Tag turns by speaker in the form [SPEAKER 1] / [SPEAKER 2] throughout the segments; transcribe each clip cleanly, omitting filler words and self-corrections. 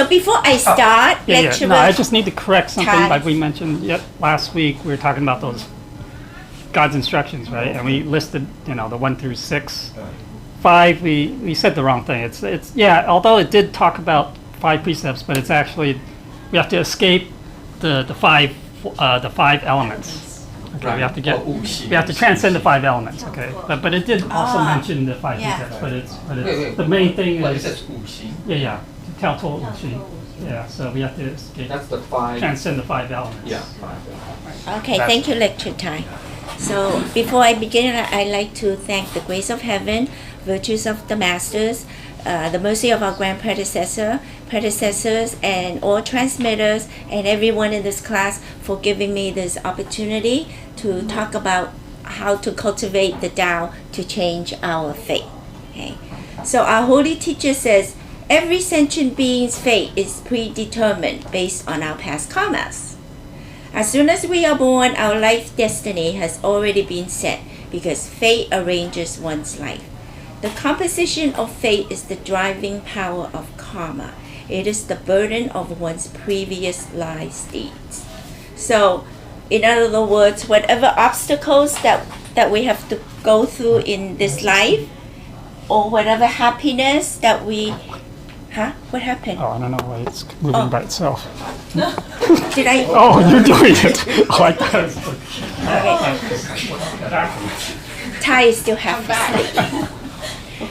[SPEAKER 1] So before I start, lecturer,
[SPEAKER 2] No, I just need to correct something.
[SPEAKER 1] Ty.
[SPEAKER 2] Like we mentioned last week, we were talking about those God's instructions, right? And we listed, the 1 through 6. 5, we said the wrong thing. It's although it did talk about 5 precepts, but it's actually we have to escape the 5 elements. Okay,
[SPEAKER 3] Right.
[SPEAKER 2] we have to transcend the 5 elements. Okay, but it did also mention the 5
[SPEAKER 1] yeah.
[SPEAKER 2] precepts. But it's
[SPEAKER 3] Wait.
[SPEAKER 2] the main thing
[SPEAKER 3] What
[SPEAKER 2] is
[SPEAKER 3] is it? 五行?
[SPEAKER 2] yeah, tell total machine. Yeah, so we have to escape,
[SPEAKER 3] That's the 5.
[SPEAKER 2] transcend the 5 elements.
[SPEAKER 3] Yeah, 5.
[SPEAKER 1] Okay, thank you, lecturer Ty. So before I begin, I'd like to thank the grace of heaven, virtues of the masters, the mercy of our grand predecessors, and all transmitters, and everyone in this class for giving me this opportunity to talk about how to cultivate the Tao to change our fate. Okay, so our holy teacher says every sentient being's fate is predetermined based on our past karmas. As soon as we are born, our life destiny has already been set because fate arranges one's life. The composition of fate is the driving power of karma. It is the burden of one's previous life deeds. So, in other words, whatever obstacles that we have to go through in this life, or whatever happiness that we... What happened?
[SPEAKER 2] Oh, I don't know why it's moving by itself.
[SPEAKER 1] Did I...
[SPEAKER 2] Oh, you're doing it. Like that.
[SPEAKER 1] Ty is still half asleep.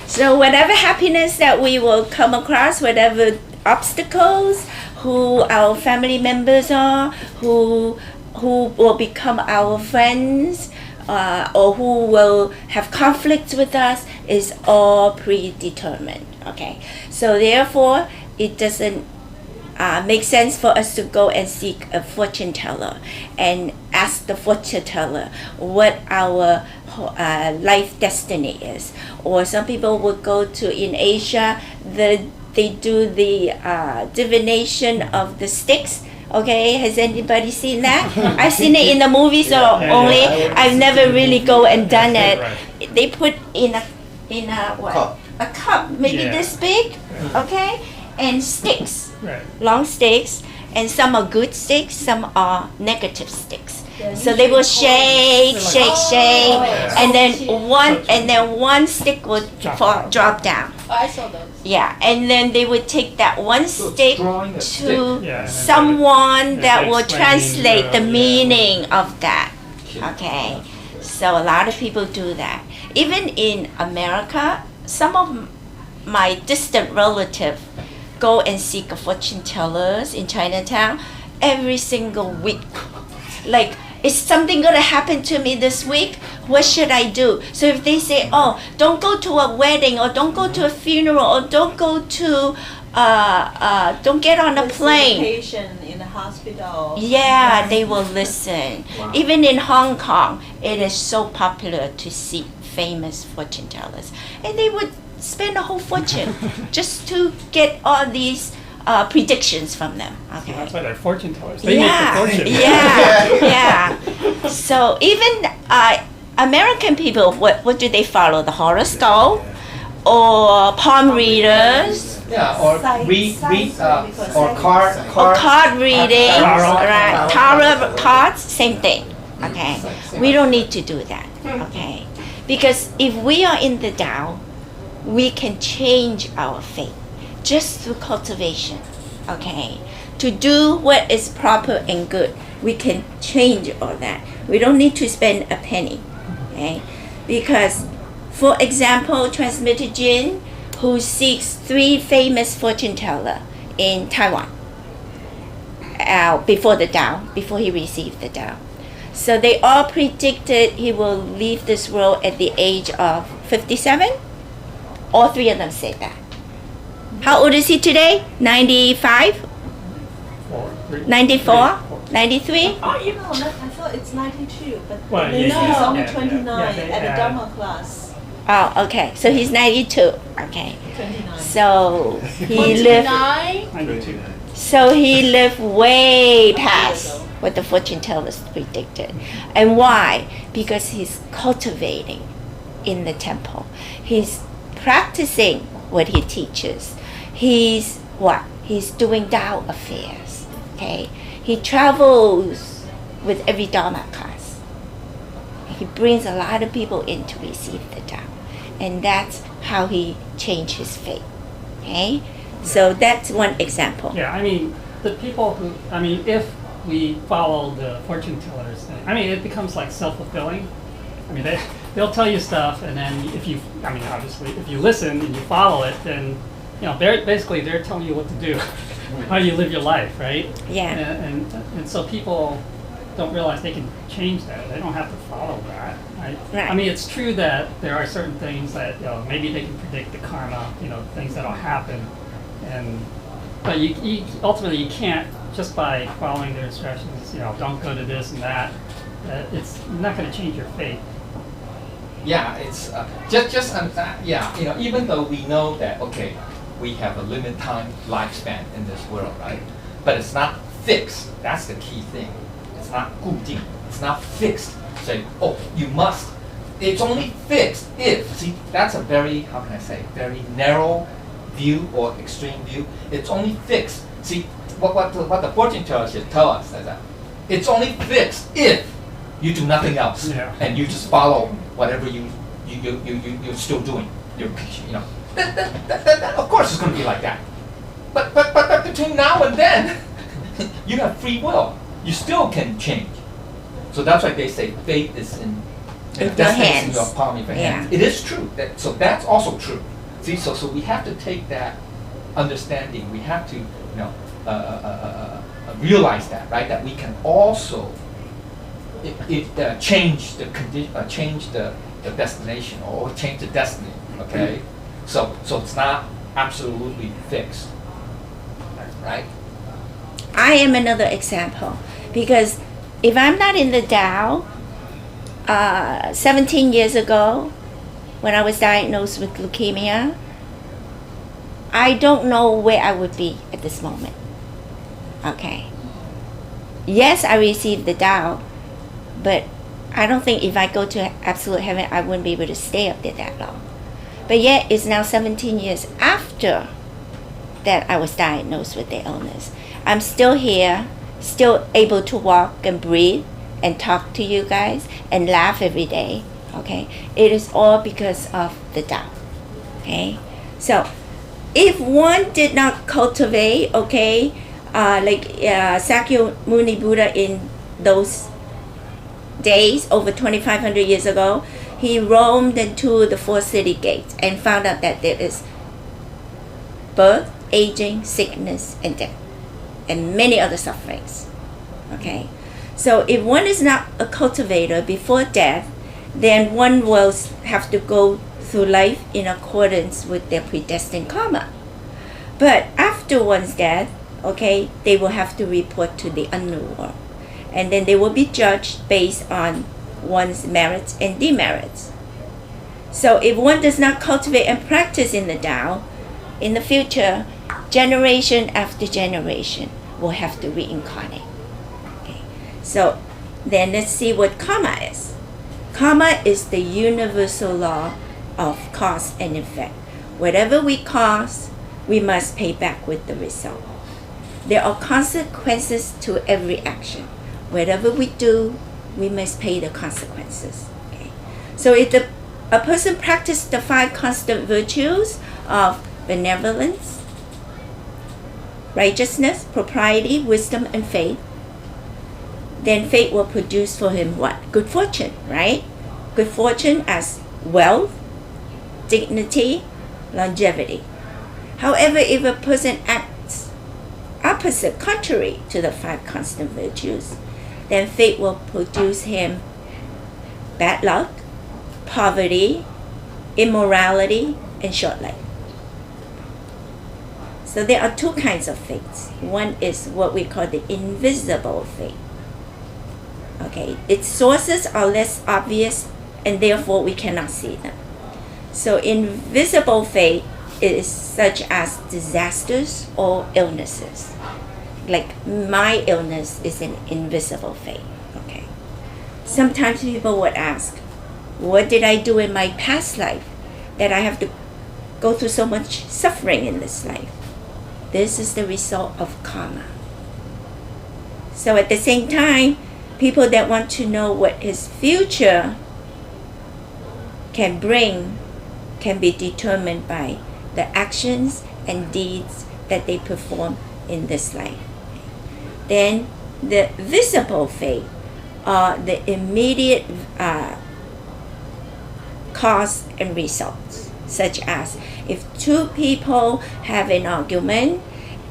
[SPEAKER 1] So whatever happiness that we will come across, whatever obstacles, who our family members are, who will become our friends, or who will have conflicts with us, is all predetermined. Okay, so therefore it doesn't make sense for us to go and seek a fortune teller and ask the fortune teller what our life destiny is. Or some people would go to, in Asia, they do the divination of the sticks. Okay, has anybody seen that? I've seen it in the movies only. I've never really go and done it. They put in a what? A cup, maybe this big, okay, and sticks, long sticks, and some are good sticks, some are negative sticks. So they will shake, and then one stick would drop down.
[SPEAKER 4] I saw those.
[SPEAKER 1] Yeah, and then they would take that one stick
[SPEAKER 3] drawing a
[SPEAKER 1] to
[SPEAKER 3] stick.
[SPEAKER 1] someone that will
[SPEAKER 2] explaining
[SPEAKER 1] translate the
[SPEAKER 2] the-
[SPEAKER 1] meaning of that. Okay, so a lot of people do that. Even in America, some of my distant relatives go and seek fortune tellers in Chinatown every single week. Like, is something going to happen to me this week? What should I do? So if they say, oh, don't go to a wedding, or don't go to a funeral, or don't go to, don't get on a plane.
[SPEAKER 4] Patient in the hospital.
[SPEAKER 1] Yeah, they will listen.
[SPEAKER 3] Wow.
[SPEAKER 1] Even in Hong Kong, it is so popular to seek famous fortune tellers. And they would spend a whole fortune just to get all these predictions from them. Okay.
[SPEAKER 2] That's why they're fortune tellers. They make the fortune.
[SPEAKER 1] Yeah. So even American people, what do they follow? The horoscope or palm readers?
[SPEAKER 3] Yeah, or or
[SPEAKER 1] Card reading,
[SPEAKER 2] Tarot.
[SPEAKER 1] right? Tarot cards, same thing. Okay, we don't need to do that. Okay, because if we are in the Tao, we can change our fate just through cultivation. Okay, to do what is proper and good, we can change all that. We don't need to spend a penny. Okay, because, for example, Transmitter Jin, who seeks 3 famous fortune teller in Taiwan before the Tao, before he received the Tao. So they all predicted he will leave this world at the age of 57. All 3 of them say that. How old is he today? 95? 94? 93?
[SPEAKER 4] Oh, you know, I thought it's 92, but
[SPEAKER 2] Well,
[SPEAKER 4] he's
[SPEAKER 2] yeah,
[SPEAKER 4] only
[SPEAKER 2] yeah,
[SPEAKER 4] 29
[SPEAKER 2] yeah,
[SPEAKER 4] at the
[SPEAKER 2] yeah.
[SPEAKER 4] Dharma class.
[SPEAKER 1] Oh, okay. So he's 92. Okay.
[SPEAKER 4] 29.
[SPEAKER 1] So he lived.
[SPEAKER 4] 29?
[SPEAKER 1] So he lived way past what the fortune tellers predicted. And why? Because he's cultivating in the temple. He's practicing what he teaches. He's what? he's doing Dao affairs. Okay, he travels with every Dharma class. He brings a lot of people in to receive the Dao, and that's how he changed his fate. Okay, so that's one example.
[SPEAKER 2] Yeah, I mean, the people who, I mean, if we follow the fortune tellers thing, I mean, it becomes like self-fulfilling. I mean, they'll tell you stuff, and then if you, I mean, obviously, if you listen and you follow it, then, you know, they're telling you what to do, how you live your life, right?
[SPEAKER 1] Yeah.
[SPEAKER 2] And so people don't realize they can change that. They don't have to follow that, right?
[SPEAKER 1] Right.
[SPEAKER 2] I mean, it's true that there are certain things that, you know, maybe they can predict the karma, you know, things that'll happen, but you ultimately you can't just by following their instructions. You know, don't go to this and that. It's not going to change your fate.
[SPEAKER 3] Yeah, it's yeah, you know, even though we know that, okay, we have a limited time lifespan in this world, right? But it's not fixed. That's the key thing. It's not 固定. It's not fixed. Say, oh, you must. It's only fixed if. See, that's a very, how can I say, very narrow view or extreme view. It's only fixed. See, what the fortune teller should tell us is that it's only fixed if you do nothing else,
[SPEAKER 2] Yeah.
[SPEAKER 3] and you just follow whatever you're still doing. You know, that, of course, it's going to be like that. But between now and then, you have free will. You still can change. So that's why they say fate is in
[SPEAKER 1] your
[SPEAKER 3] destiny is in
[SPEAKER 1] hands.
[SPEAKER 3] your palm of your hands.
[SPEAKER 1] Yeah.
[SPEAKER 3] It is true. So that's also true. See, so we have to take that understanding. We have to, you know, realize that, right? That we can also change the change the destination or change the destiny. Okay, so it's not absolutely fixed, right?
[SPEAKER 1] I am another example because if I'm not in the Tao, 17 years ago, when I was diagnosed with leukemia, I don't know where I would be at this moment. Okay. Yes, I received the Tao, but I don't think if I go to absolute heaven, I wouldn't be able to stay up there that long. But yet, it's now 17 years after that I was diagnosed with the illness. I'm still here, still able to walk and breathe and talk to you guys and laugh every day. Okay, it is all because of the Tao. Okay, so if one did not cultivate, okay, like Sakya Muni Buddha in those days over 2,500 years ago, he roamed into the four city gates and found out that there is birth, aging, sickness, and death, and many other sufferings. Okay, so if one is not a cultivator before death, then one will have to go through life in accordance with their predestined karma. But after one's death, okay, they will have to report to the unknown world, and then they will be judged based on one's merits and demerits. So if one does not cultivate and practice in the Tao, in the future, generation after generation will have to reincarnate. Okay. So then let's see what karma is. Karma is the universal law of cause and effect. Whatever we cause, we must pay back with the result. There are consequences to every action. Whatever we do, we must pay the consequences. Okay. So if a person practices the 5 constant virtues of benevolence, righteousness, propriety, wisdom, and faith, then fate will produce for him what? Good fortune, right? Good fortune as wealth, dignity, longevity. However, if a person acts opposite, contrary to the 5 constant virtues, then fate will produce him bad luck, poverty, immorality, and short life. So there are 2 kinds of fates. One is what we call the invisible fate. Okay, its sources are less obvious and therefore we cannot see them. So invisible fate is such as disasters or illnesses. Like my illness is an invisible fate. Okay. Sometimes people would ask, what did I do in my past life that I have to go through so much suffering in this life? This is the result of karma. So at the same time, people that want to know what his future can bring can be determined by the actions and deeds that they perform in this life. Then the visible fate are the immediate cause and results, such as if two people have an argument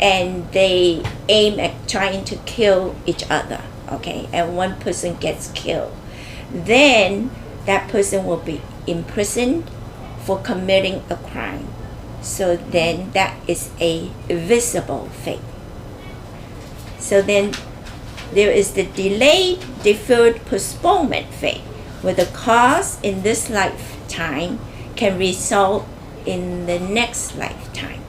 [SPEAKER 1] and they aim at trying to kill each other, okay, and one person gets killed, then that person will be imprisoned for committing a crime. So then that is a visible fate. So then there is the delayed, deferred, postponement fate, where the cause in this lifetime can result in the next lifetime.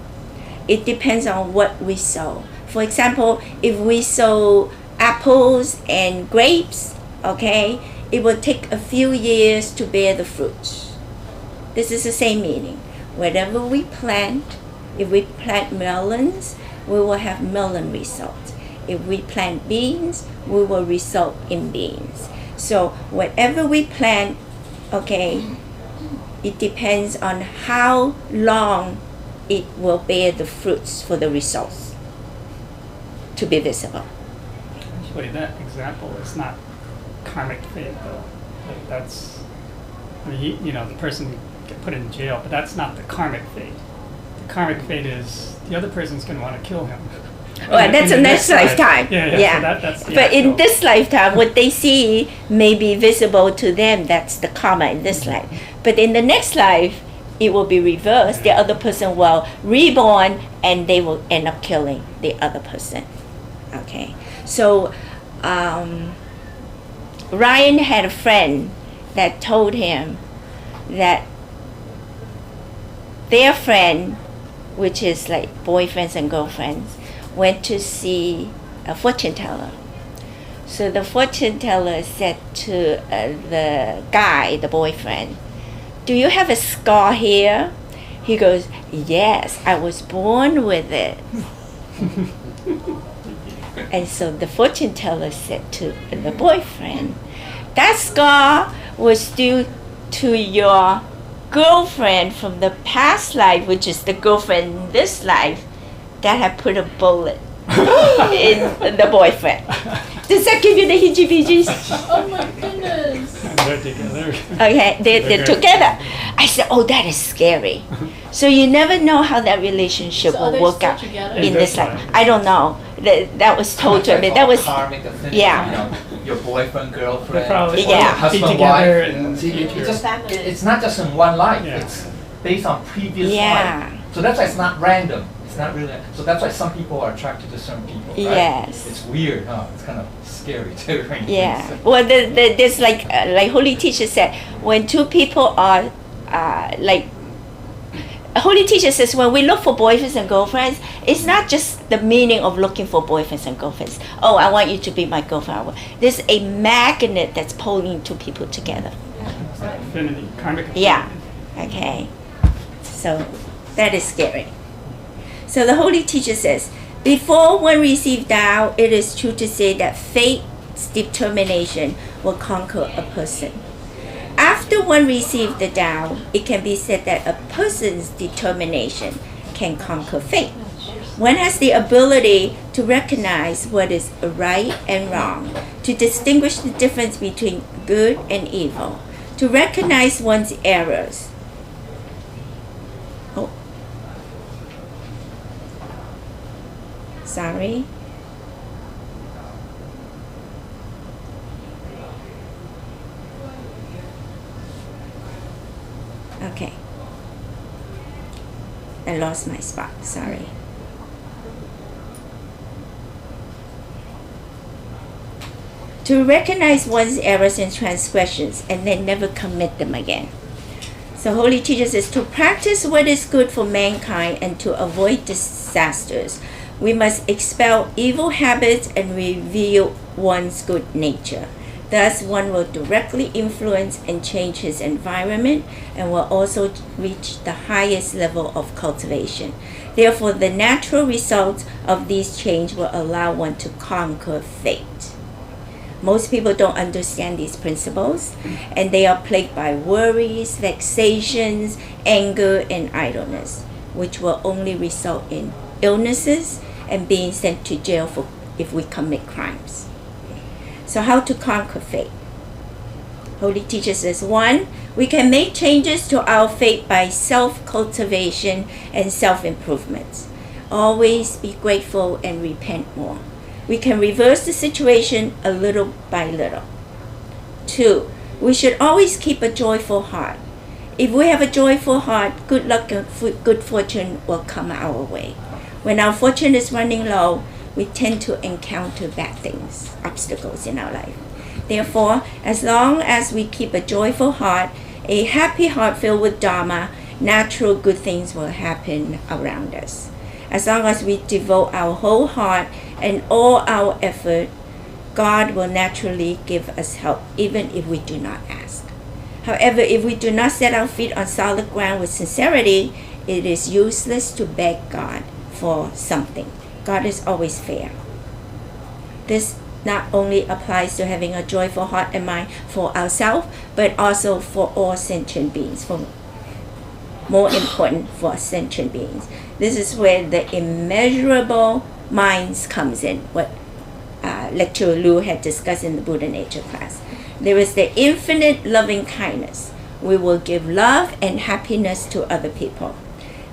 [SPEAKER 1] It depends on what we sow. For example, if we sow apples and grapes, okay, it will take a few years to bear the fruits. This is the same meaning. Whatever we plant, if we plant melons, we will have melon results. If we plant beans, we will result in beans. So whatever we plant, okay, it depends on how long it will bear the fruits for the results to be visible.
[SPEAKER 2] Actually, that example is not karmic fate, though. Like that's, I mean, you know, the person get put in jail, but that's not the karmic fate. The karmic fate is the other person's going to want to kill him.
[SPEAKER 1] Well, that's the next lifetime.
[SPEAKER 2] Yeah. So that's the
[SPEAKER 1] but in
[SPEAKER 2] actual-
[SPEAKER 1] this lifetime, what they see may be visible to them. That's the karma in this life. But in the next life, it will be reversed. The other person will reborn, and they will end up killing the other person. Okay. So Ryan had a friend that told him that their friend, which is like boyfriends and girlfriends, went to see a fortune teller. So the fortune teller said to the guy, the boyfriend, "Do you have a scar here?" He goes, "Yes, I was born with it." And so the fortune teller said to the boyfriend, "That scar was due to your girlfriend from the past life, which is the girlfriend in this life, that had put a bullet in the boyfriend." Does that give you the heebie-jeebies?
[SPEAKER 4] Oh my goodness.
[SPEAKER 2] They're together.
[SPEAKER 1] Okay, they're
[SPEAKER 2] Okay.
[SPEAKER 1] together. I said, "Oh, that is scary." So you never know how that relationship
[SPEAKER 4] So are
[SPEAKER 1] will
[SPEAKER 4] they
[SPEAKER 1] work
[SPEAKER 4] still
[SPEAKER 1] out
[SPEAKER 4] together?
[SPEAKER 1] in
[SPEAKER 2] In
[SPEAKER 1] this
[SPEAKER 2] this
[SPEAKER 1] life.
[SPEAKER 2] life.
[SPEAKER 1] I don't know. That was told to me. That was
[SPEAKER 3] karmic affinity,
[SPEAKER 1] yeah.
[SPEAKER 3] You know, your boyfriend, girlfriend,
[SPEAKER 2] They probably
[SPEAKER 1] Yeah.
[SPEAKER 3] or your
[SPEAKER 2] be
[SPEAKER 3] husband,
[SPEAKER 2] together
[SPEAKER 3] wife.
[SPEAKER 2] in
[SPEAKER 3] See,
[SPEAKER 2] the
[SPEAKER 3] it
[SPEAKER 2] future.
[SPEAKER 3] just,
[SPEAKER 4] Family.
[SPEAKER 3] it's not just in one life.
[SPEAKER 2] Yeah.
[SPEAKER 3] It's based on previous
[SPEAKER 1] Yeah.
[SPEAKER 3] life. So that's why it's not random. It's not really. So that's why some people are attracted to certain people. Right?
[SPEAKER 1] Yes.
[SPEAKER 3] It's weird, huh? It's kind of scary too. when you
[SPEAKER 1] Yeah.
[SPEAKER 3] think
[SPEAKER 1] Well, there's like Holy Teacher said, when two people are like, Holy Teacher says when we look for boyfriends and girlfriends, it's not just the meaning of looking for boyfriends and girlfriends. Oh, I want you to be my girlfriend. There's a magnet that's pulling two people together.
[SPEAKER 2] Affinity, karmic affinity.
[SPEAKER 1] Yeah. Okay. So that is scary. So the Holy Teacher says, before one receives Tao, it is true to say that fate's determination will conquer a person. After one receives the Tao, it can be said that a person's determination can conquer fate. One has the ability to recognize what is right and wrong, to distinguish the difference between good and evil, to recognize one's errors. Oh. Sorry. Okay. I lost my spot. Sorry. To recognize one's errors and transgressions and then never commit them again. So Holy Teacher says, to practice what is good for mankind and to avoid disasters, we must expel evil habits and reveal one's good nature. Thus, one will directly influence and change his environment and will also reach the highest level of cultivation. Therefore, the natural result of these changes will allow one to conquer fate. Most people don't understand these principles, and they are plagued by worries, vexations, anger, and idleness, which will only result in illnesses and being sent to jail if we commit crimes. So how to conquer fate? Holy Teacher says, 1, we can make changes to our fate by self-cultivation and self-improvement. Always be grateful and repent more. We can reverse the situation a little by little. 2, we should always keep a joyful heart. If we have a joyful heart, good luck and good fortune will come our way. When our fortune is running low, we tend to encounter bad things, obstacles in our life. Therefore, as long as we keep a joyful heart, a happy heart filled with Dharma, natural good things will happen around us. As long as we devote our whole heart and all our effort, God will naturally give us help, even if we do not ask. However, if we do not set our feet on solid ground with sincerity, it is useless to beg God for something. God is always fair. This not only applies to having a joyful heart and mind for ourselves, but also for all sentient beings, more important for sentient beings. This is where the immeasurable minds comes in, what Lecturer Lu had discussed in the Buddha Nature class. There is the infinite loving kindness. We will give love and happiness to other people.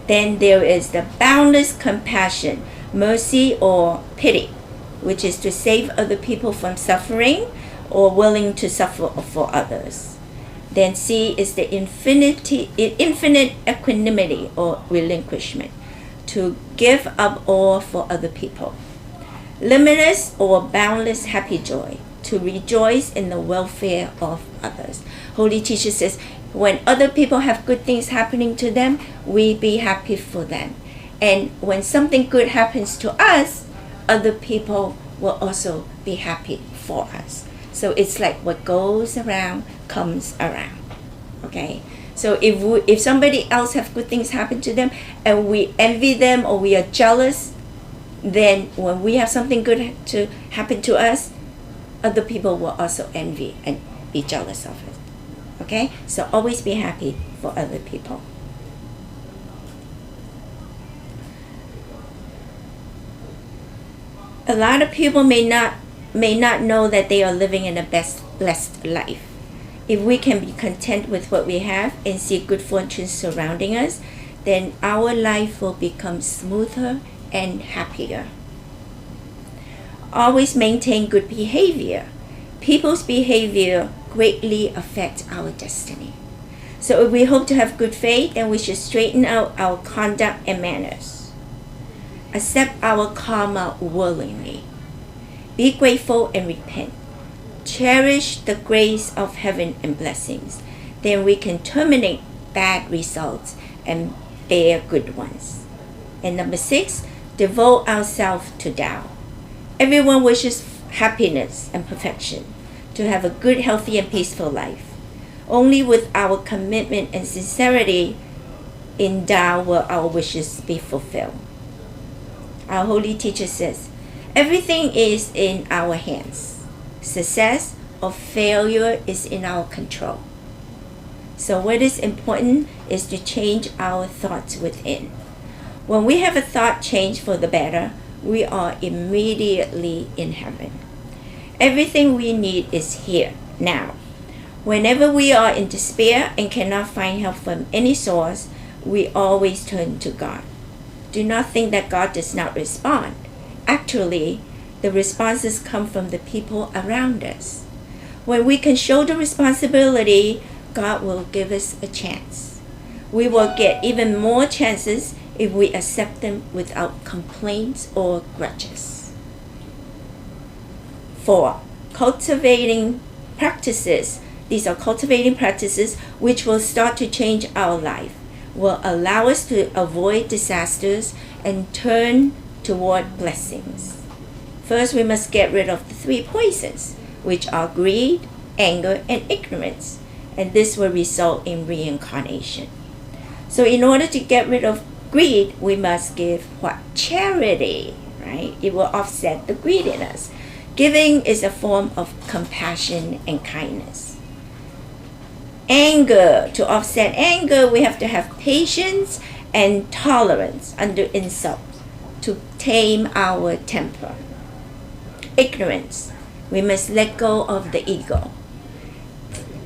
[SPEAKER 1] Then there is the boundless compassion, mercy or pity, which is to save other people from suffering or willing to suffer for others. Then C is the infinite equanimity or relinquishment, to give up all for other people. Limitless or boundless happy joy, to rejoice in the welfare of others. Holy Teacher says, when other people have good things happening to them, we be happy for them. And when something good happens to us, other people will also be happy for us. So it's like what goes around comes around. Okay? So if somebody else have good things happen to them and we envy them or we are jealous, then when we have something good to happen to us, other people will also envy and be jealous of it. Okay? So always be happy for other people. A lot of people may not know that they are living in a blessed life. If we can be content with what we have and see good fortune surrounding us, then our life will become smoother and happier. Always maintain good behavior. People's behavior greatly affects our destiny. So if we hope to have good faith, then we should straighten out our conduct and manners. Accept our karma willingly. Be grateful and repent. Cherish the grace of heaven and blessings. Then we can terminate bad results and bear good ones. And number 6, devote ourselves to Tao. Everyone wishes happiness and perfection, to have a good, healthy, and peaceful life. Only with our commitment and sincerity in Tao will our wishes be fulfilled. Our Holy Teacher says, everything is in our hands. Success or failure is in our control. So what is important is to change our thoughts within. When we have a thought change for the better, we are immediately in heaven. Everything we need is here, now. Whenever we are in despair and cannot find help from any source, we always turn to God. Do not think that God does not respond. Actually, the responses come from the people around us. When we can shoulder responsibility, God will give us a chance. We will get even more chances if we accept them without complaints or grudges. 4. Cultivating practices. These are cultivating practices which will start to change our life, will allow us to avoid disasters and turn toward blessings. First, we must get rid of the 3 poisons, which are greed, anger, and ignorance, and this will result in reincarnation. So in order to get rid of greed, we must give what? Charity, right? It will offset the greediness. Giving is a form of compassion and kindness. Anger, to offset anger, we have to have patience and tolerance under insult to tame our temper. Ignorance, we must let go of the ego.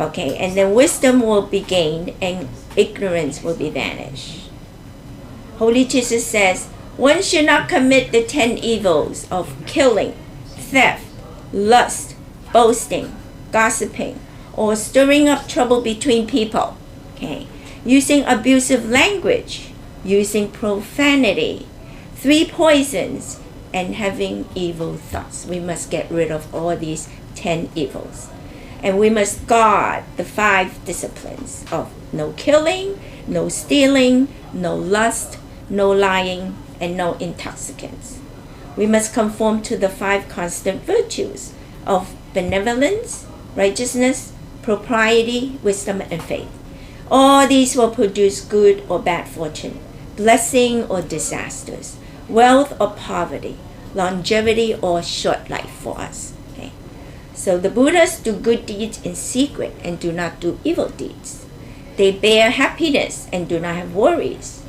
[SPEAKER 1] Okay, and then wisdom will be gained and ignorance will be vanished. Holy Jesus says, one should not commit the 10 evils of killing, theft, lust, boasting, gossiping, or stirring up trouble between people. Okay, using abusive language, using profanity, 3 poisons, and having evil thoughts. We must get rid of all these 10 evils. And we must guard the 5 disciplines of no killing, no stealing, no lust, no lying, and no intoxicants. We must conform to the 5 constant virtues of benevolence, righteousness, propriety, wisdom, and faith. All these will produce good or bad fortune, blessing or disasters, wealth or poverty, longevity or short life for us. Okay? So the Buddhas do good deeds in secret and do not do evil deeds. They bear happiness and do not have worries.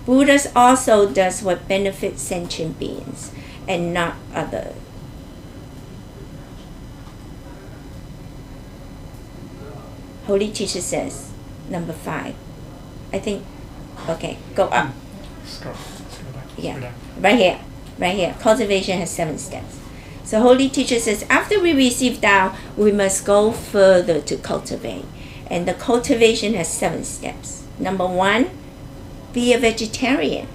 [SPEAKER 1] Buddhas also does what benefits sentient beings and not others. Holy Teacher says, number 5. I think, okay, go up.
[SPEAKER 2] Let's go back.
[SPEAKER 1] Yeah, right here. Cultivation has 7 steps. So Holy Teacher says, after we receive Tao, we must go further to cultivate. And the cultivation has 7 steps. Number 1, be a vegetarian.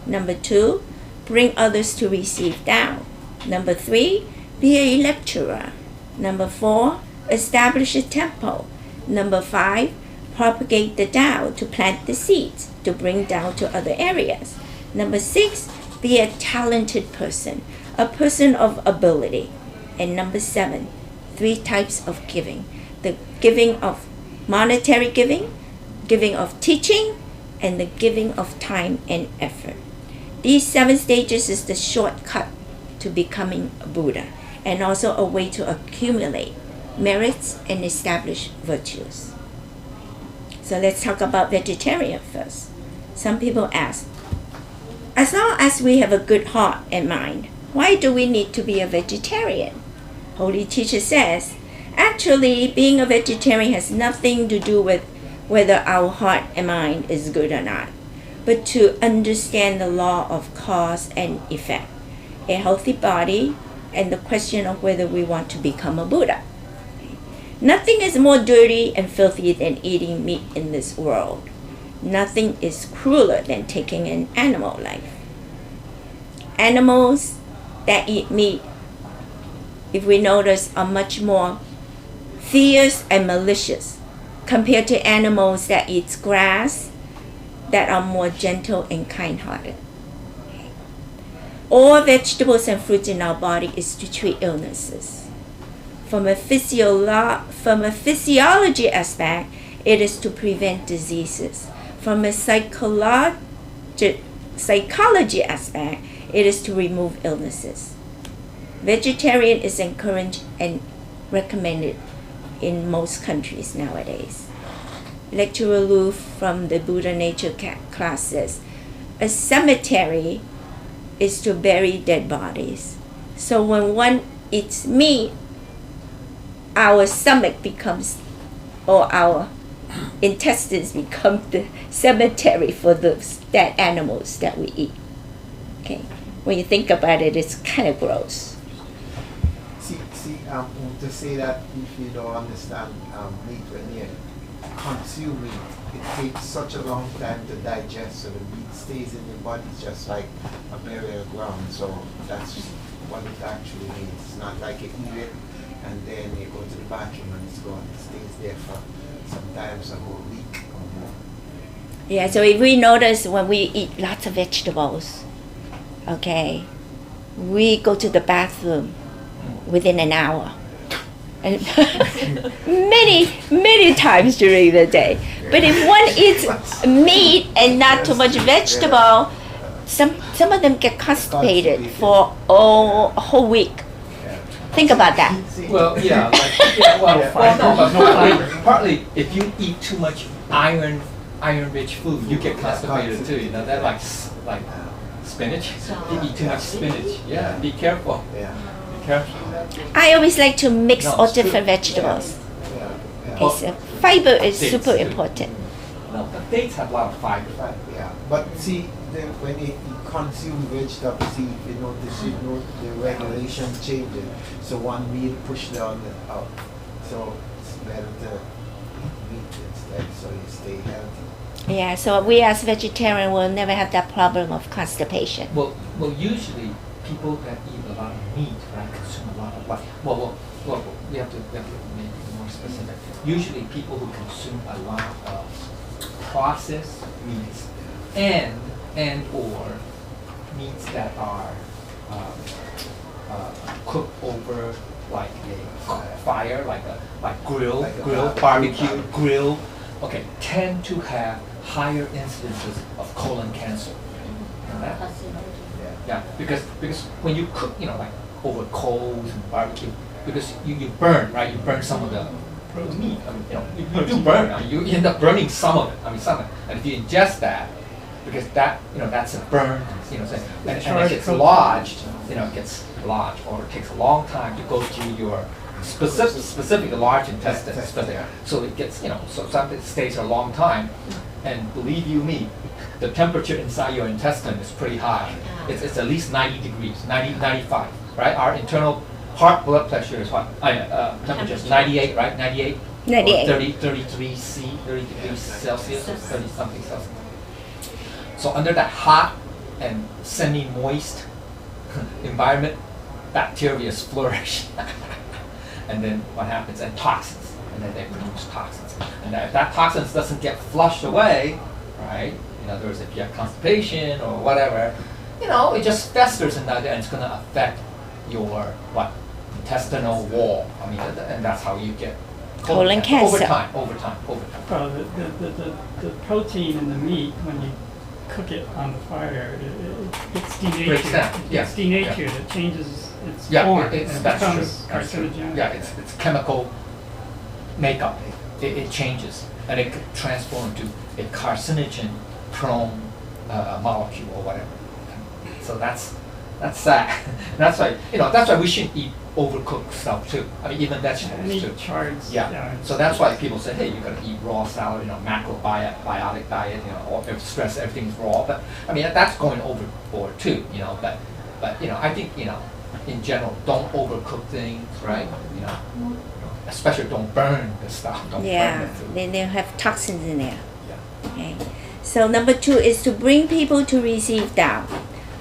[SPEAKER 1] Number 2, bring others to receive Tao. Number 3, be a lecturer. Number 4, establish a temple. Number 5, propagate the Tao, to plant the seeds, to bring Tao to other areas. Number 6, be a talented person, a person of ability. And number 7, 3 types of giving. The giving of monetary giving, giving of teaching, and the giving of time and effort. These 7 stages is the shortcut to becoming a Buddha, and also a way to accumulate merits and establish virtues. So let's talk about vegetarian first. Some people ask, as long as we have a good heart and mind, why do we need to be a vegetarian? Holy Teacher says, actually, being a vegetarian has nothing to do with whether our heart and mind is good or not, but to understand the law of cause and effect, a healthy body, and the question of whether we want to become a Buddha. Nothing is more dirty and filthy than eating meat in this world. Nothing is crueler than taking an animal life. Animals that eat meat, if we notice, are much more fierce and malicious compared to animals that eat grass, that are more gentle and kind-hearted. All vegetables and fruits in our body is to treat illnesses. From a physiology aspect, it is to prevent diseases. From a psychology aspect, it is to remove illnesses. Vegetarian is encouraged and recommended in most countries nowadays. Lecturer Lu from the Buddha Nature class says, a cemetery is to bury dead bodies. So when one eats meat, our stomach becomes, or our intestines become the cemetery for those dead animals that we eat. Okay, when you think about it, it's kind of gross.
[SPEAKER 5] To say that if you don't understand meat, when you consume meat, it takes such a long time to digest, so the meat stays in your body just like a burial ground. So that's what it actually means. It's not like you eat it and then you go to the bathroom and it's gone. It stays there for sometimes a whole week or more.
[SPEAKER 1] Yeah, so if we notice when we eat lots of vegetables, okay, we go to the bathroom within an hour. And many times during the day. But if one eats meat and not too much vegetable, some of them get constipated for a whole week. Think about that.
[SPEAKER 3] Well, yeah, but partly if you eat too much iron-rich food, you get constipated too. You know that like spinach. You eat too much spinach. Yeah, be careful.
[SPEAKER 5] Yeah.
[SPEAKER 3] Be careful.
[SPEAKER 1] I always like to mix
[SPEAKER 3] No,
[SPEAKER 1] all
[SPEAKER 3] it's true.
[SPEAKER 1] different vegetables.
[SPEAKER 5] Yeah.
[SPEAKER 1] Okay, so fiber is
[SPEAKER 3] Dates
[SPEAKER 1] super
[SPEAKER 3] too.
[SPEAKER 1] important.
[SPEAKER 3] No, but dates have a lot of fiber.
[SPEAKER 5] Right, yeah. But see, when you consume vegetable seed, you know the regulation changing. So one meal push down the out. So it's better to eat meat instead, so you stay healthy.
[SPEAKER 1] Yeah, so we as vegetarian will never have that problem of constipation.
[SPEAKER 3] Well, usually people that eat a lot of meat, right, consume a lot of what? Well, we have to make it more specific. Usually, people who consume a lot of processed meats and or meats that are cooked over like a fire, like grill,
[SPEAKER 5] Like a
[SPEAKER 3] barbecue,
[SPEAKER 5] barbecue.
[SPEAKER 3] grill. Okay, tend to have higher incidences of colon cancer. You know that? Yeah, because when you cook, you know, like over coals and barbecue, because you burn, right? You burn some of the meat. I mean, you know, you do burn. I mean, you end up burning some of it. I mean, some of it. And if you ingest that, because that, you know, that's a burn, you know, and it gets lodged, you know, it gets lodged, or it takes a long time to go to your specific large intestine.
[SPEAKER 5] Yeah.
[SPEAKER 3] So it gets, you know, so something stays a long time, and believe you me, the temperature inside your intestine is pretty high. It's at least 90 degrees, 95, right? Our internal heart blood pressure is what? Temperature is 98, right? 98?
[SPEAKER 1] 98.
[SPEAKER 3] Or 33 degrees Celsius, or 30 something Celsius. So under that hot and semi-moist environment, bacteria flourish. And then what happens? And toxins. And then they produce toxins. And if that toxins doesn't get flushed away, right? In other words, if you have constipation or whatever, you know, it just festers in there and it's going to affect your intestinal wall. I mean, and that's how you get
[SPEAKER 1] Colon cancer.
[SPEAKER 3] Over time.
[SPEAKER 2] Well, the protein in the meat, when you cook it on the fire, it gets denatured.
[SPEAKER 3] Breaks down,
[SPEAKER 2] It
[SPEAKER 3] yeah,
[SPEAKER 2] gets denatured. It changes its
[SPEAKER 3] Yeah,
[SPEAKER 2] form.
[SPEAKER 3] it's
[SPEAKER 2] and
[SPEAKER 3] that's
[SPEAKER 2] becomes
[SPEAKER 3] true. That's true.
[SPEAKER 2] carcinogenic.
[SPEAKER 3] Yeah, it's chemical makeup. It changes, and it could transform into a carcinogen-prone molecule or whatever. So that's sad. That's why we shouldn't eat overcooked stuff too. I mean, even vegetables
[SPEAKER 2] Any
[SPEAKER 3] too.
[SPEAKER 2] chards.
[SPEAKER 3] Yeah. So that's why people say, hey, you gotta eat raw salad, you know, macrobiotic diet, you know, or stress everything's raw. But I mean, that's going overboard too, you know. But you know, I think, you know, in general, don't overcook things, right? You know, especially don't burn the stuff. Don't burn
[SPEAKER 1] Yeah,
[SPEAKER 3] the food.
[SPEAKER 1] they have toxins in there.
[SPEAKER 3] Yeah.
[SPEAKER 1] Okay. So number 2 is to bring people to receive Tao.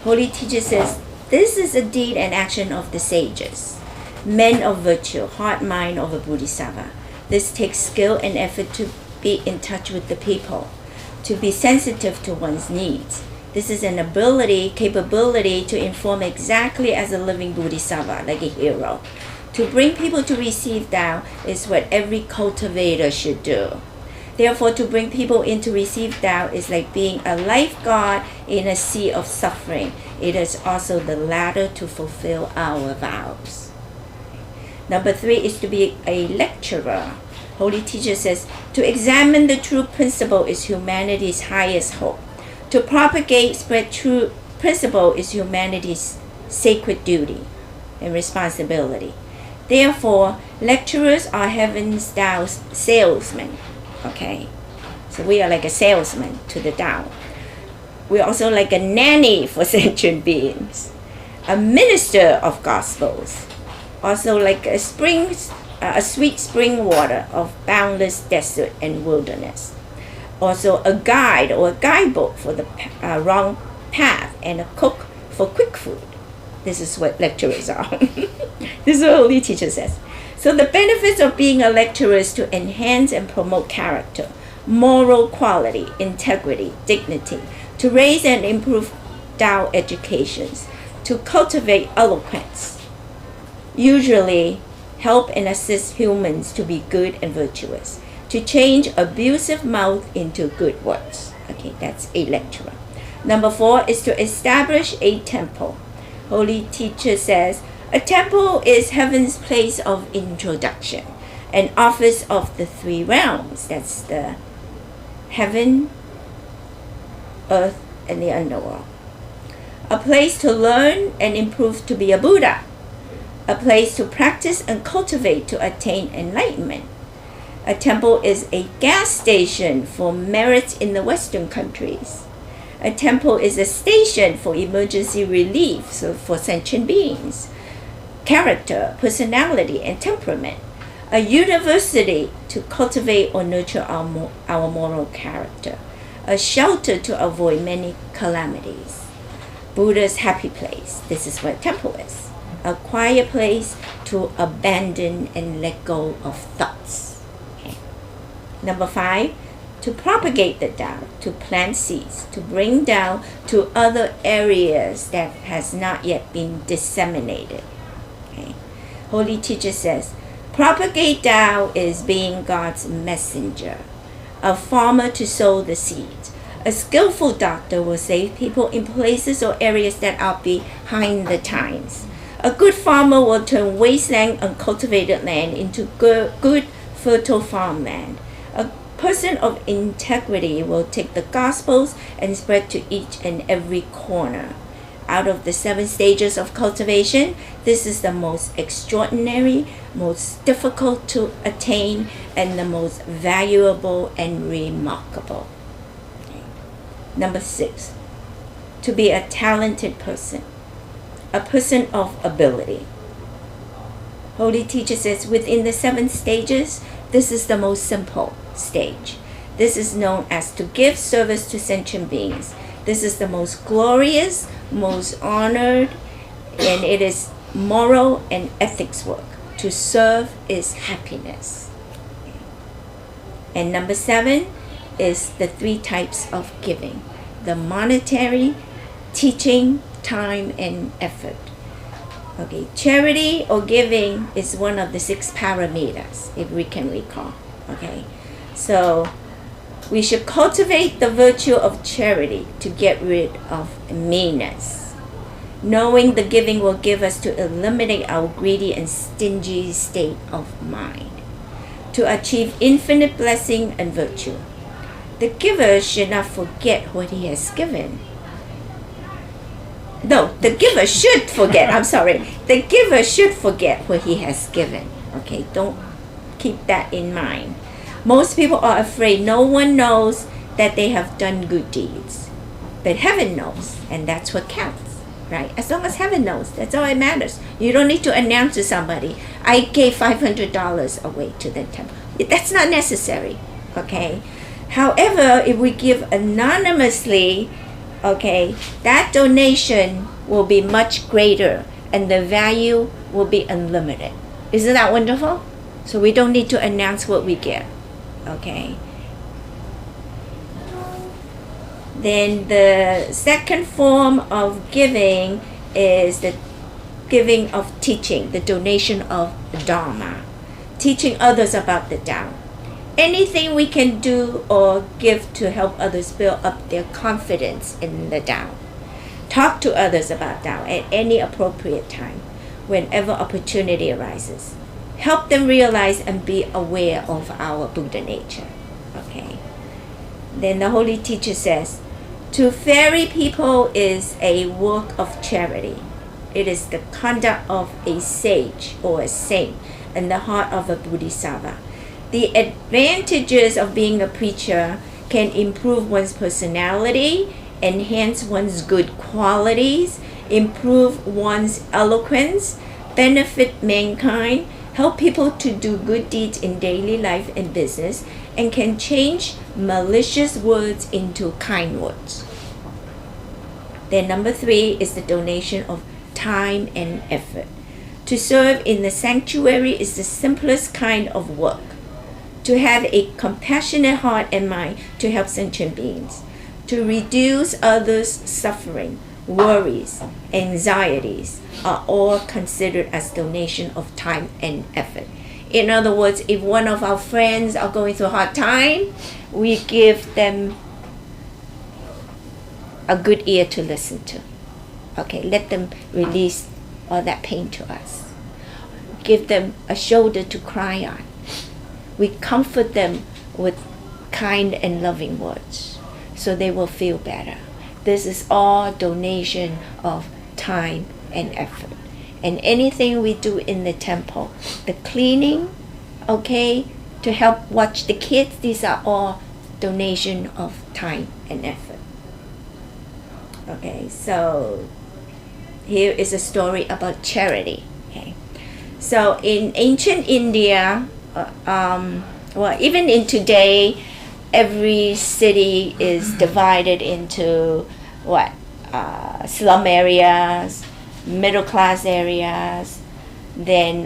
[SPEAKER 1] Holy Teacher says, this is a deed and action of the sages, men of virtue, heart mind of a Bodhisattva. This takes skill and effort to be in touch with the people, to be sensitive to one's needs. This is an capability to inform exactly as a living Bodhisattva, like a hero. To bring people to receive Tao is what every cultivator should do. Therefore, to bring people in to receive Tao is like being a lifeguard in a sea of suffering. It is also the ladder to fulfill our vows. Number 3 is to be a lecturer. Holy Teacher says, to examine the true principle is humanity's highest hope. To propagate, spread true principle is humanity's sacred duty and responsibility. Therefore, lecturers are heaven's Tao salesmen. Okay, so we are like a salesman to the Tao. We're also like a nanny for sentient beings, a minister of gospels, also like a sweet spring water of boundless desert and wilderness. Also a guide or a guidebook for the wrong path, and a cook for quick food. This is what lecturers are. This is what Holy Teacher says. So the benefits of being a lecturer is to enhance and promote character, moral quality, integrity, dignity, to raise and improve Tao educations, to cultivate eloquence. Usually, help and assist humans to be good and virtuous, to change abusive mouth into good words. Okay, that's a lecturer. Number 4 is to establish a temple. Holy teacher says, a temple is heaven's place of introduction, an office of the 3 realms. That's the heaven, earth, and the underworld. A place to learn and improve to be a Buddha. A place to practice and cultivate to attain enlightenment. A temple is a gas station for merits in the Western countries. A temple is a station for emergency relief, so for sentient beings, character, personality, and temperament. A university to cultivate or nurture our moral character. A shelter to avoid many calamities. Buddha's happy place. This is what a temple is. A quiet place to abandon and let go of thoughts. Okay. Number 5, to propagate the Tao, to plant seeds, to bring Tao to other areas that has not yet been disseminated. Okay. Holy teacher says, propagate Tao is being God's messenger, a farmer to sow the seeds. A skillful doctor will save people in places or areas that are behind the times. A good farmer will turn wasteland, uncultivated land into good fertile farmland. A person of integrity will take the Gospels and spread to each and every corner. Out of the 7 stages of cultivation, this is the most extraordinary, most difficult to attain, and the most valuable and remarkable. Okay. Number 6, to be a talented person, a person of ability. Holy teacher says within the 7 stages, this is the most simple stage. This is known as to give service to sentient beings. This is the most glorious, most honored, and it is moral and ethics work. To serve is happiness. And number 7 is the 3 types of giving: the monetary, teaching, time, and effort. Okay, charity or giving is one of the 6 parameters, if we can recall. Okay, so we should cultivate the virtue of charity to get rid of meanness, knowing the giving will give us to eliminate our greedy and stingy state of mind, to achieve infinite blessing and virtue. The giver should not forget what he has given. No, the giver should forget. I'm sorry. The giver should forget what he has given. Okay, don't keep that in mind. Most people are afraid no one knows that they have done good deeds. But heaven knows, and that's what counts, right? As long as heaven knows, that's all that matters. You don't need to announce to somebody, I gave $500 away to the temple. That's not necessary, okay? However, if we give anonymously, okay, that donation will be much greater and the value will be unlimited. Isn't that wonderful? So we don't need to announce what we give, okay? Then the second form of giving is the giving of teaching, the donation of Dharma, teaching others about the Tao. Anything we can do or give to help others build up their confidence in the Tao. Talk to others about Tao at any appropriate time, whenever opportunity arises. Help them realize and be aware of our Buddha nature. Okay. Then the Holy Teacher says, to ferry people is a work of charity. It is the conduct of a sage or a saint in the heart of a Bodhisattva. The advantages of being a preacher can improve one's personality, enhance one's good qualities, improve one's eloquence, benefit mankind, help people to do good deeds in daily life and business, and can change malicious words into kind words. Then number 3 is the donation of time and effort. To serve in the sanctuary is the simplest kind of work. To have a compassionate heart and mind to help sentient beings, to reduce others' suffering, worries, anxieties are all considered as donation of time and effort. In other words, if one of our friends are going through a hard time, we give them a good ear to listen to. Okay, let them release all that pain to us. Give them a shoulder to cry on. We comfort them with kind and loving words so they will feel better. This is all donation of time and effort. And anything we do in the temple, the cleaning, okay, to help watch the kids, these are all donation of time and effort. Okay, so here is a story about charity. Okay, so in ancient India, well, even in today, every city is divided into slum areas, middle class areas, then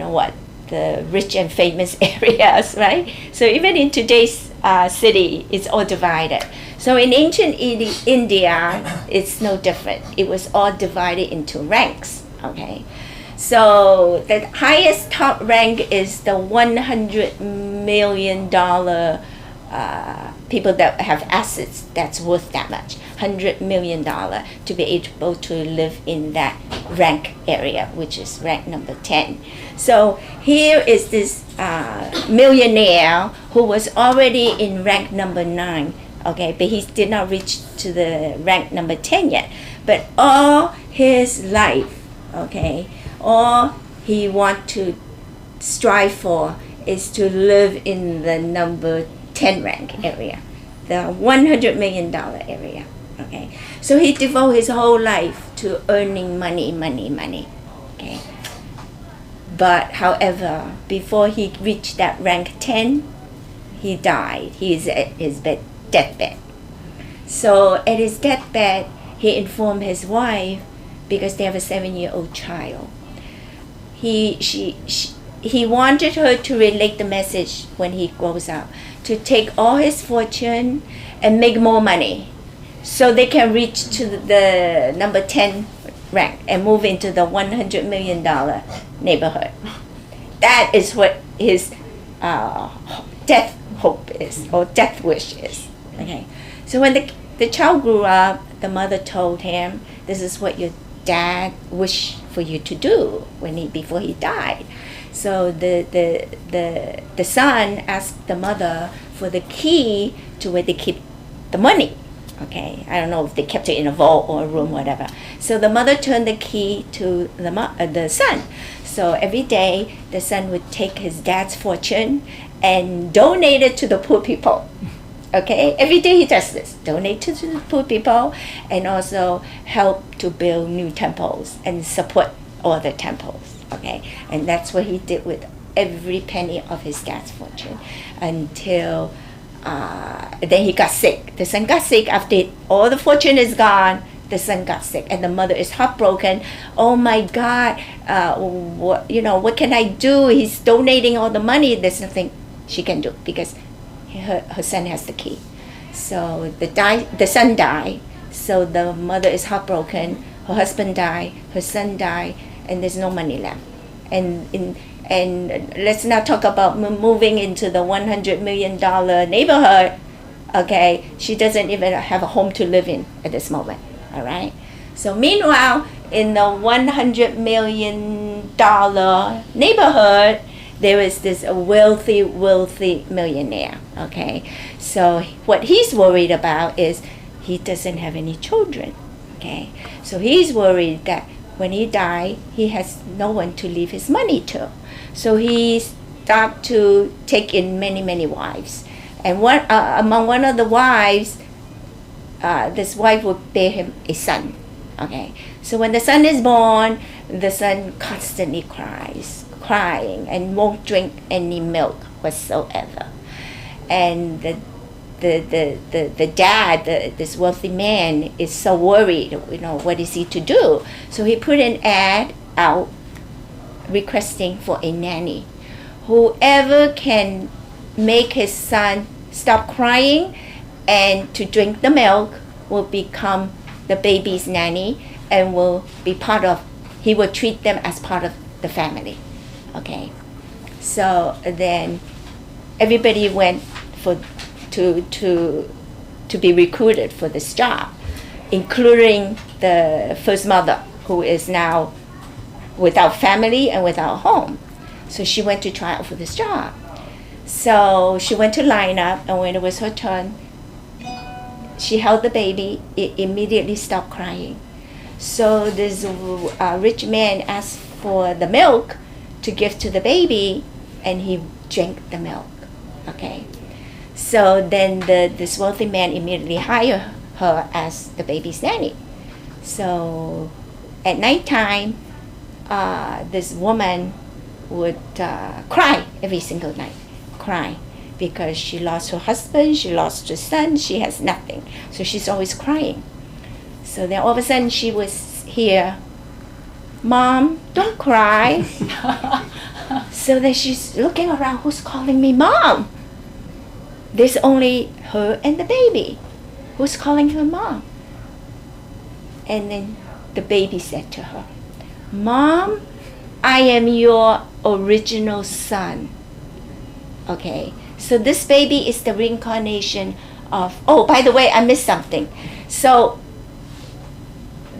[SPEAKER 1] the rich and famous areas, right? So even in today's city, it's all divided. So in ancient India, it's no different. It was all divided into ranks, okay? So the highest top rank is the $100 million people that have assets that's worth that much, $100 million, to be able to live in that rank area, which is rank number 10. So here is this millionaire who was already in rank number 9, okay, but he did not reach to the rank number 10 yet. But all his life, okay, all he want to strive for is to live in the number 10 rank area, the $100 million area, okay. So he devoted his whole life to earning money, okay. But however, before he reached that rank 10, he died. He is at his deathbed. So at his deathbed, he informed his wife, because they have a 7-year-old child. He wanted her to relate the message when he grows up, to take all his fortune and make more money so they can reach to the number 10 rank and move into the $100 million neighborhood. That is what his death hope is, or death wish is. Okay. So when the child grew up, the mother told him, this is what your dad wished for you to do before he died. So the son asked the mother for the key to where they keep the money. Okay, I don't know if they kept it in a vault or a room, whatever. So the mother turned the key to the son. So every day the son would take his dad's fortune and donate it to the poor people. Okay, every day he does this, donate to the poor people, and also help to build new temples and support all the temples. Okay, and that's what he did with every penny of his dad's fortune until then he got sick. The son got sick after all the fortune is gone. The son got sick, and the mother is heartbroken. Oh my God, what can I do? He's donating all the money. There's nothing she can do because her son has the key. So the son died. So the mother is heartbroken. Her husband died. Her son died. And there's no money left. And let's not talk about moving into the $100 million neighborhood. Okay, she doesn't even have a home to live in at this moment. All right. So meanwhile, in the $100 million neighborhood, there is this wealthy millionaire. Okay. So what he's worried about is he doesn't have any children. Okay. So he's worried that when he died, he has no one to leave his money to. So he started to take in many wives. And among one of the wives, this wife would bear him a son. Okay. So when the son is born, the son constantly crying and won't drink any milk whatsoever. And the dad, this wealthy man, is so worried, what is he to do? So he put an ad out requesting for a nanny. Whoever can make his son stop crying and to drink the milk will become the baby's nanny, and will be part of, he will treat them as part of the family. Okay. So then everybody went to be recruited for this job, including the first mother, who is now without family and without home. So she went to try out for this job. So she went to line up, and when it was her turn, she held the baby. It immediately stopped crying. So this rich man asked for the milk to give to the baby, and he drank the milk. Okay. So then this wealthy man immediately hired her as the baby's nanny. So at nighttime, this woman would cry every single night, cry, because she lost her husband, she lost her son, she has nothing. So she's always crying. So then all of a sudden she was here, "Mom, don't cry." So then she's looking around, who's calling me mom? There's only her and the baby. Who's calling her mom? And then the baby said to her, "Mom, I am your original son." Okay, so this baby is the reincarnation of, oh, by the way, I missed something. So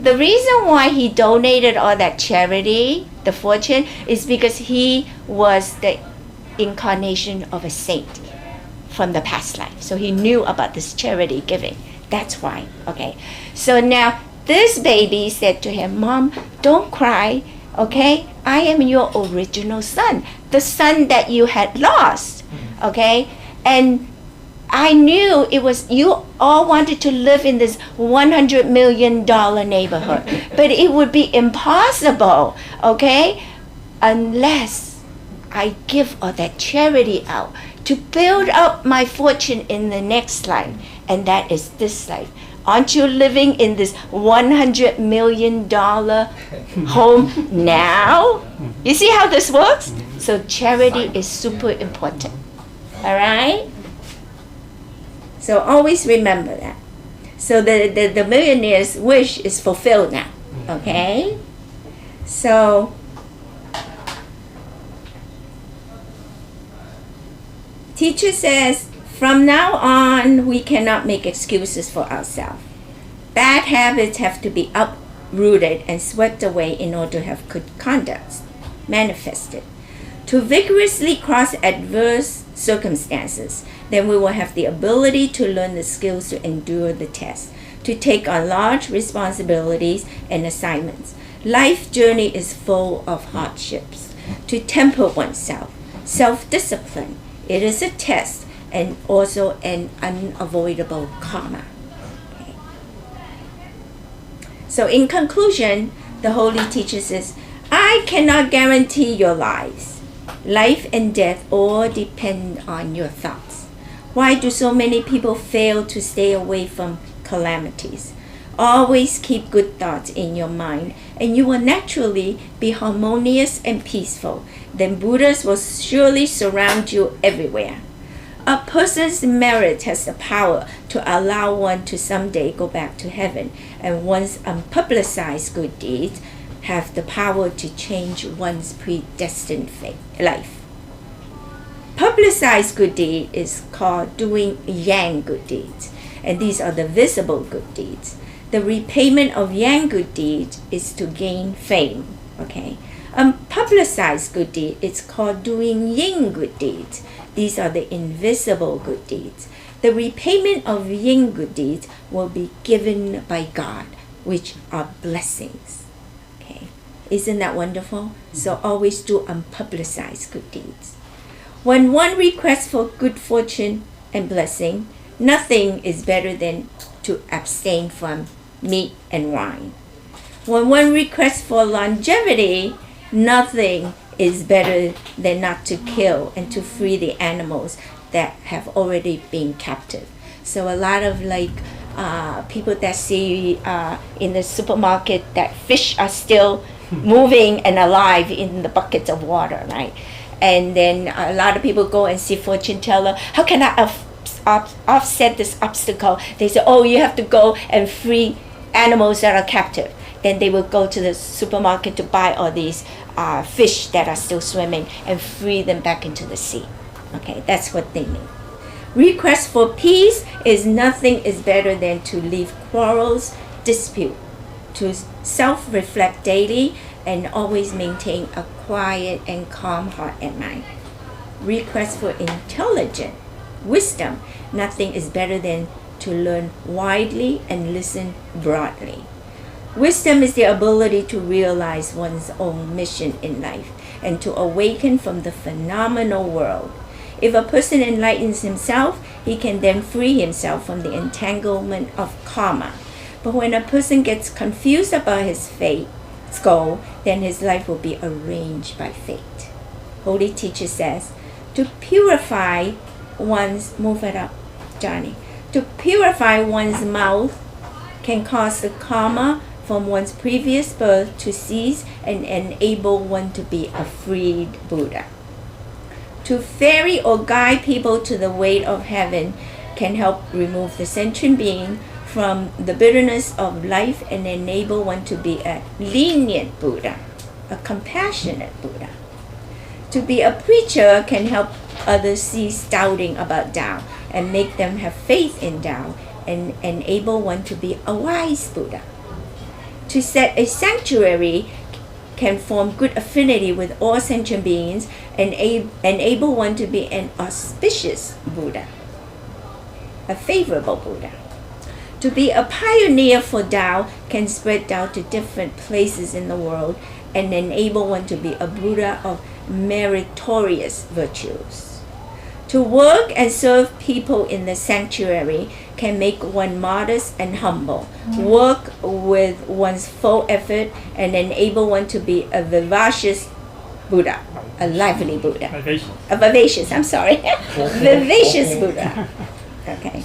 [SPEAKER 1] the reason why he donated all that charity, the fortune, is because he was the incarnation of a saint from the past life. So he knew about this charity giving. That's why. Okay. So now this baby said to him, "Mom, don't cry. Okay, I am your original son, the son that you had lost." Okay, and I knew it was, you all wanted to live in this $100 million neighborhood, but it would be impossible, okay, unless I give all that charity out to build up my fortune in the next life, and that is this life. Aren't you living in this $100 million home now? You see how this works? So charity is super important. All right? So always remember that. So the millionaire's wish is fulfilled now. Okay? So teacher says, from now on, we cannot make excuses for ourselves. Bad habits have to be uprooted and swept away in order to have good conduct manifested. To vigorously cross adverse circumstances, then we will have the ability to learn the skills to endure the test, to take on large responsibilities and assignments. Life journey is full of hardships. To temper oneself, self-discipline, it is a test and also an unavoidable karma. Okay. So in conclusion, the holy teacher says, I cannot guarantee your lives. Life and death all depend on your thoughts. Why do so many people fail to stay away from calamities? Always keep good thoughts in your mind, and you will naturally be harmonious and peaceful. Then Buddhas will surely surround you everywhere. A person's merit has the power to allow one to someday go back to heaven, and one's unpublicized good deeds have the power to change one's predestined life. Publicized good deed is called doing yang good deeds, and these are the visible good deeds. The repayment of yang good deeds is to gain fame. Okay, unpublicized good deed is called doing yin good deeds. These are the invisible good deeds. The repayment of yin good deeds will be given by God, which are blessings. Okay, isn't that wonderful? So always do unpublicized good deeds. When one requests for good fortune and blessing, nothing is better than to abstain from meat and wine. When one requests for longevity, nothing is better than not to kill and to free the animals that have already been captive. So a lot of people that see in the supermarket that fish are still moving and alive in the buckets of water, right? And then a lot of people go and see fortune teller. How can I offset this obstacle? They say, oh, you have to go and free animals that are captive. then they will go to the supermarket to buy all these fish that are still swimming and free them back into the sea. Okay, that's what they mean. Request for peace is nothing is better than to leave quarrels, dispute, to self-reflect daily and always maintain a quiet and calm heart and mind. Request for intelligence, wisdom, nothing is better than to learn widely and listen broadly. Wisdom is the ability to realize one's own mission in life and to awaken from the phenomenal world. If a person enlightens himself, he can then free himself from the entanglement of karma. But when a person gets confused about his fate's goal, then his life will be arranged by fate. Holy Teacher says, to purify one's, move it up, Johnny, to purify one's mouth can cause the karma from one's previous birth to cease and enable one to be a freed Buddha. To ferry or guide people to the way of heaven can help remove the sentient being from the bitterness of life and enable one to be a lenient Buddha, a compassionate Buddha. To be a preacher can help others cease doubting about Tao and make them have faith in Tao and enable one to be a wise Buddha. To set a sanctuary can form good affinity with all sentient beings and enable one to be an auspicious Buddha, a favorable Buddha. To be a pioneer for Tao can spread Tao to different places in the world and enable one to be a Buddha of meritorious virtues. To work and serve people in the sanctuary can make one modest and humble. Work with one's full effort and enable one to be a vivacious Buddha, a lively Buddha. Vivacious, I'm sorry. Vivacious Buddha. Okay.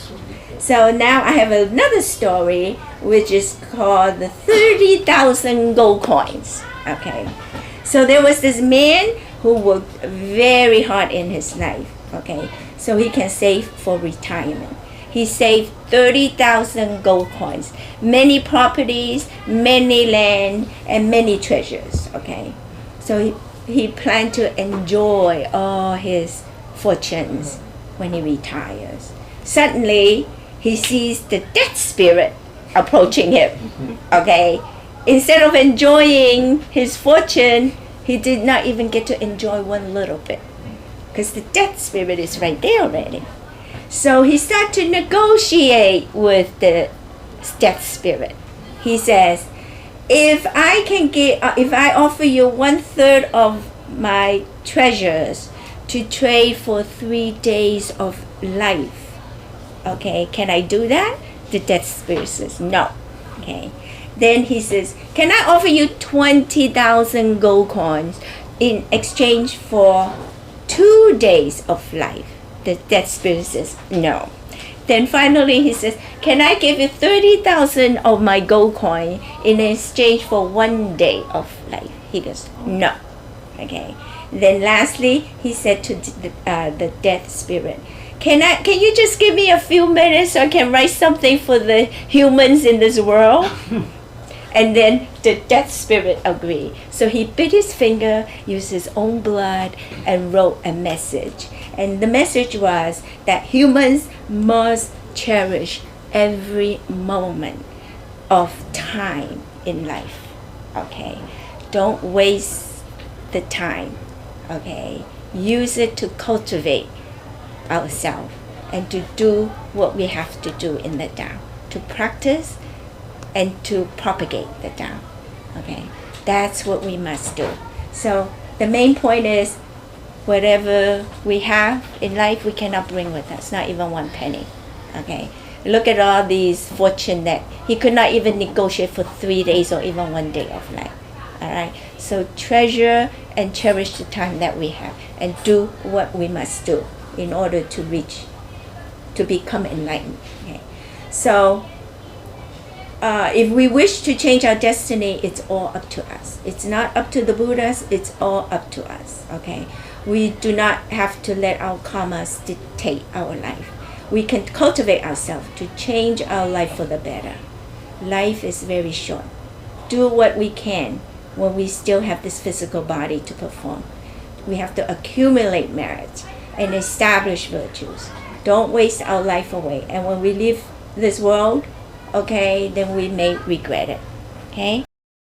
[SPEAKER 1] So now I have another story which is called the 30,000 gold coins. Okay. So there was this man who worked very hard in his life. Okay. So he can save for retirement. He saved 30,000 gold coins, many properties, many land, and many treasures. Okay. So he planned to enjoy all his fortunes when he retires. Suddenly, he sees the death spirit approaching him. Okay. Instead of enjoying his fortune, he did not even get to enjoy one little bit because the death spirit is right there already. So he started to negotiate with the death spirit. He says, if I offer you 1/3 of my treasures to trade for 3 days of life, okay, can I do that? The death spirit says, no. Okay. Then he says, can I offer you 20,000 gold coins in exchange for 2 days of life? The death spirit says, no. Then finally he says, can I give you 30,000 of my gold coin in exchange for 1 day of life? He goes, no. Okay. Then lastly, he said to the death spirit, can you just give me a few minutes so I can write something for the humans in this world? And then the death spirit agreed. So he bit his finger, used his own blood, and wrote a message. And the message was that humans must cherish every moment of time in life. Okay? Don't waste the time. Okay? Use it to cultivate ourselves and to do what we have to do in the Tao, to practice and to propagate the Tao. Okay, that's what we must do. So the main point is, whatever we have in life, we cannot bring with us, not even 1 penny. Okay, look at all these fortune that he could not even negotiate for 3 days or even 1 day of life. All right, so treasure and cherish the time that we have, and do what we must do in order to become enlightened. Okay, so. If we wish to change our destiny, it's all up to us. It's not up to the Buddhas, it's all up to us, okay? We do not have to let our karmas dictate our life. We can cultivate ourselves to change our life for the better. Life is very short. do what we can when we still have this physical body to perform. We have to accumulate merit and establish virtues. Don't waste our life away. And when we leave this world, okay, then we may regret it. Okay?